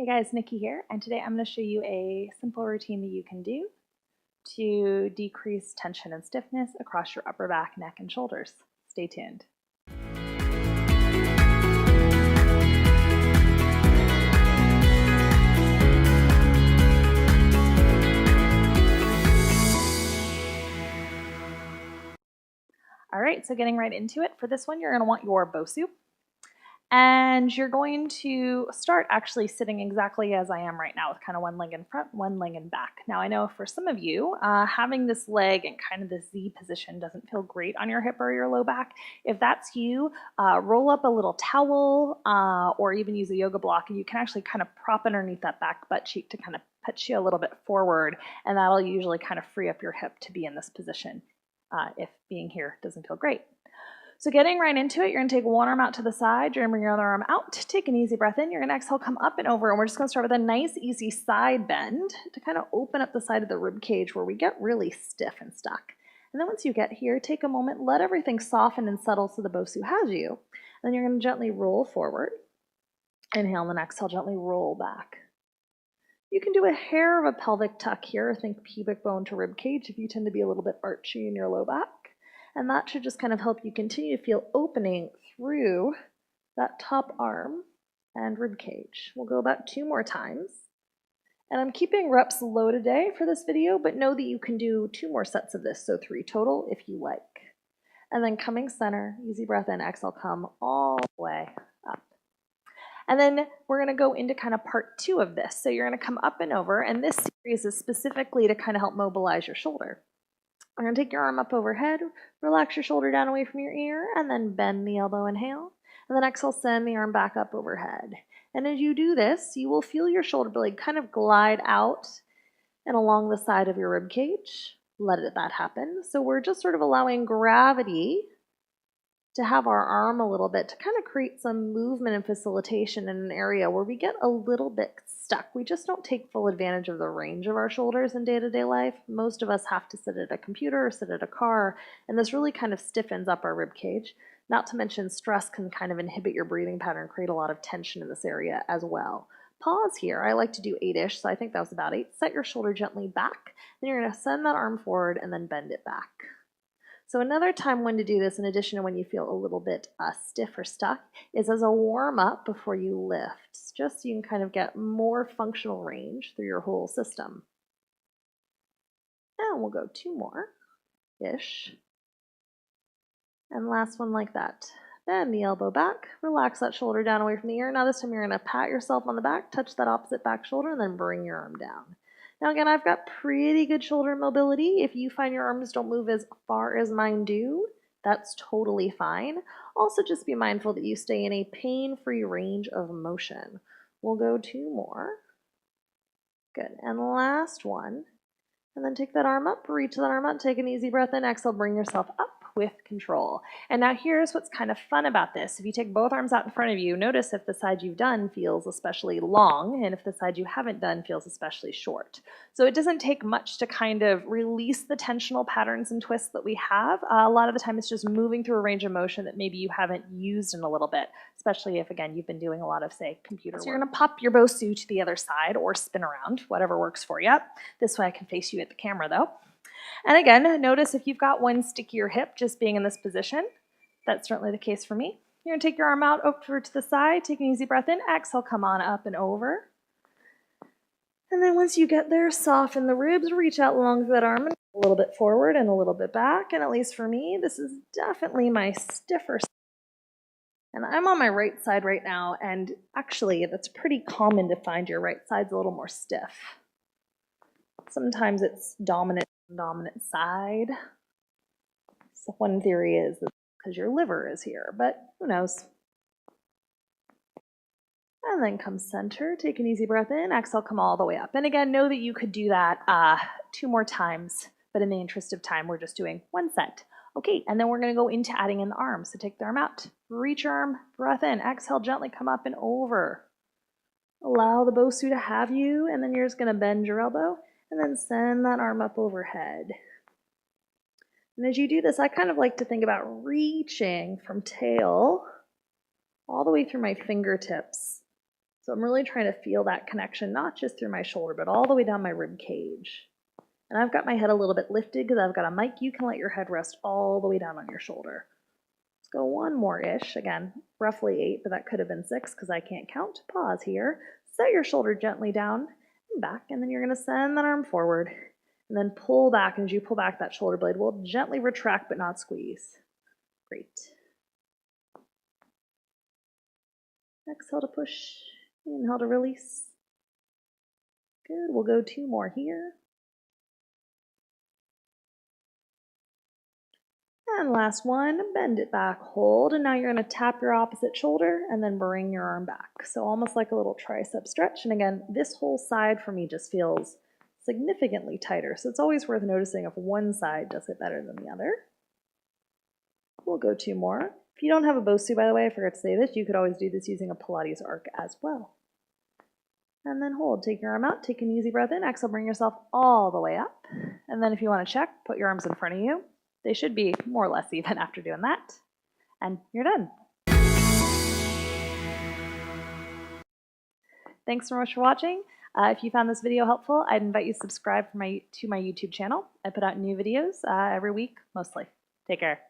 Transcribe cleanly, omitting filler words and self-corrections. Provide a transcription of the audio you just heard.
Hey guys, Nikki here, and today I'm going to show you a simple routine that you can do to decrease tension and stiffness across your upper back, neck, and shoulders. Stay tuned. All right, so getting right into it, for this one you're going to want your BOSU. And you're going to start actually sitting exactly as I am right now, with kind of one leg in front, one leg in back. Now I know for some of you, having this leg in kind of the Z position doesn't feel great on your hip or your low back. If that's you, roll up a little towel or even use a yoga block, and you can actually kind of prop underneath that back butt cheek to kind of push you a little bit forward, and that'll usually kind of free up your hip to be in this position if being here doesn't feel great. So getting right into it, you're going to take one arm out to the side, you're going to bring your other arm out, take an easy breath in, you're going to exhale, come up and over, and we're just going to start with a nice easy side bend to kind of open up the side of the rib cage where we get really stiff and stuck. And then once you get here, take a moment, let everything soften and settle so the BOSU has you. And then you're going to gently roll forward, inhale, and then exhale, gently roll back. You can do a hair of a pelvic tuck here, think pubic bone to rib cage if you tend to be a little bit archy in your low back. And that should just kind of help you continue to feel opening through that top arm and rib cage. We'll go about 2 more times. And I'm keeping reps low today for this video, but know that you can do 2 more sets of this, so 3 total if you like. And then coming center, easy breath in, exhale, come all the way up. And then we're going to go into kind of part 2 of this. So you're going to come up and over, and this series is specifically to kind of help mobilize your shoulder. You're going to take your arm up overhead, relax your shoulder down away from your ear, and then bend the elbow, inhale. And then exhale, send the arm back up overhead. And as you do this, you will feel your shoulder blade kind of glide out and along the side of your rib cage. Let that happen. So we're just sort of allowing gravity to have our arm a little bit to kind of create some movement and facilitation in an area where we get a little bit stuck. We just don't take full advantage of the range of our shoulders in day-to-day life. Most of us have to sit at a computer or sit at a car, and this really kind of stiffens up our rib cage. Not to mention stress can kind of inhibit your breathing pattern, create a lot of tension in this area as well. Pause here. I like to do 8-ish, so I think that was about 8. Set your shoulder gently back. Then you're going to send that arm forward and then bend it back. So another time when to do this, in addition to when you feel a little bit stiff or stuck, is as a warm-up before you lift, just so you can kind of get more functional range through your whole system. And we'll go 2 more-ish. And last one like that. Bend the elbow back, relax that shoulder down away from the ear. Now this time you're going to pat yourself on the back, touch that opposite back shoulder, and then bring your arm down. Now again, I've got pretty good shoulder mobility. If you find your arms don't move as far as mine do, that's totally fine. Also just be mindful that you stay in a pain-free range of motion. We'll go 2 more. Good, and last one. And then take that arm up, reach that arm up, take an easy breath in, exhale, bring yourself up with control. And now here's what's kind of fun about this. If you take both arms out in front of you, notice if the side you've done feels especially long and if the side you haven't done feels especially short. So it doesn't take much to kind of release the tensional patterns and twists that we have. A lot of the time it's just moving through a range of motion that maybe you haven't used in a little bit, especially if, again, you've been doing a lot of, say, computer work. So you're going to pop your BOSU to the other side or spin around, whatever works for you. This way I can face you at the camera though. And again, notice if you've got one stickier hip just being in this position. That's certainly the case for me. You're going to take your arm out over to the side, take an easy breath in, exhale, come on up and over. And then once you get there, soften the ribs, reach out along that arm and a little bit forward and a little bit back. And at least for me, this is definitely my stiffer side. And I'm on my right side right now, and actually that's pretty common to find your right side's a little more stiff. Sometimes it's dominant side. So one theory is that because your liver is here, but who knows? And then come center, take an easy breath in, exhale, come all the way up. And again, know that you could do that 2 more times, but in the interest of time, we're just doing 1 set. Okay, and then we're going to go into adding in the arms. So take the arm out, reach your arm, breath in, exhale, gently come up and over. Allow the BOSU to have you, and then you're just going to bend your elbow and then send that arm up overhead. And as you do this, I kind of like to think about reaching from tail all the way through my fingertips. So I'm really trying to feel that connection, not just through my shoulder, but all the way down my rib cage. And I've got my head a little bit lifted because I've got a mic. You can let your head rest all the way down on your shoulder. Let's go one more-ish. Again, roughly 8, but that could have been 6 because I can't count. Pause here. Set your shoulder gently down and back, and then you're going to send that arm forward. And then pull back, and as you pull back, that shoulder blade will gently retract but not squeeze. Great. Exhale to push. Inhale to release. Good. We'll go 2 more here. And last one, bend it back, hold, and now you're going to tap your opposite shoulder and then bring your arm back. So almost like a little tricep stretch. And again, this whole side for me just feels significantly tighter. So it's always worth noticing if one side does it better than the other. We'll go 2 more. If you don't have a BOSU, by the way, I forgot to say this, you could always do this using a Pilates arc as well. And then hold. Take your arm out, take an easy breath in, exhale, bring yourself all the way up. And then if you want to check, put your arms in front of you. They should be more or less even after doing that. And you're done. Thanks so much for watching. If you found this video helpful, I'd invite you to subscribe to my YouTube channel. I put out new videos every week, mostly. Take care.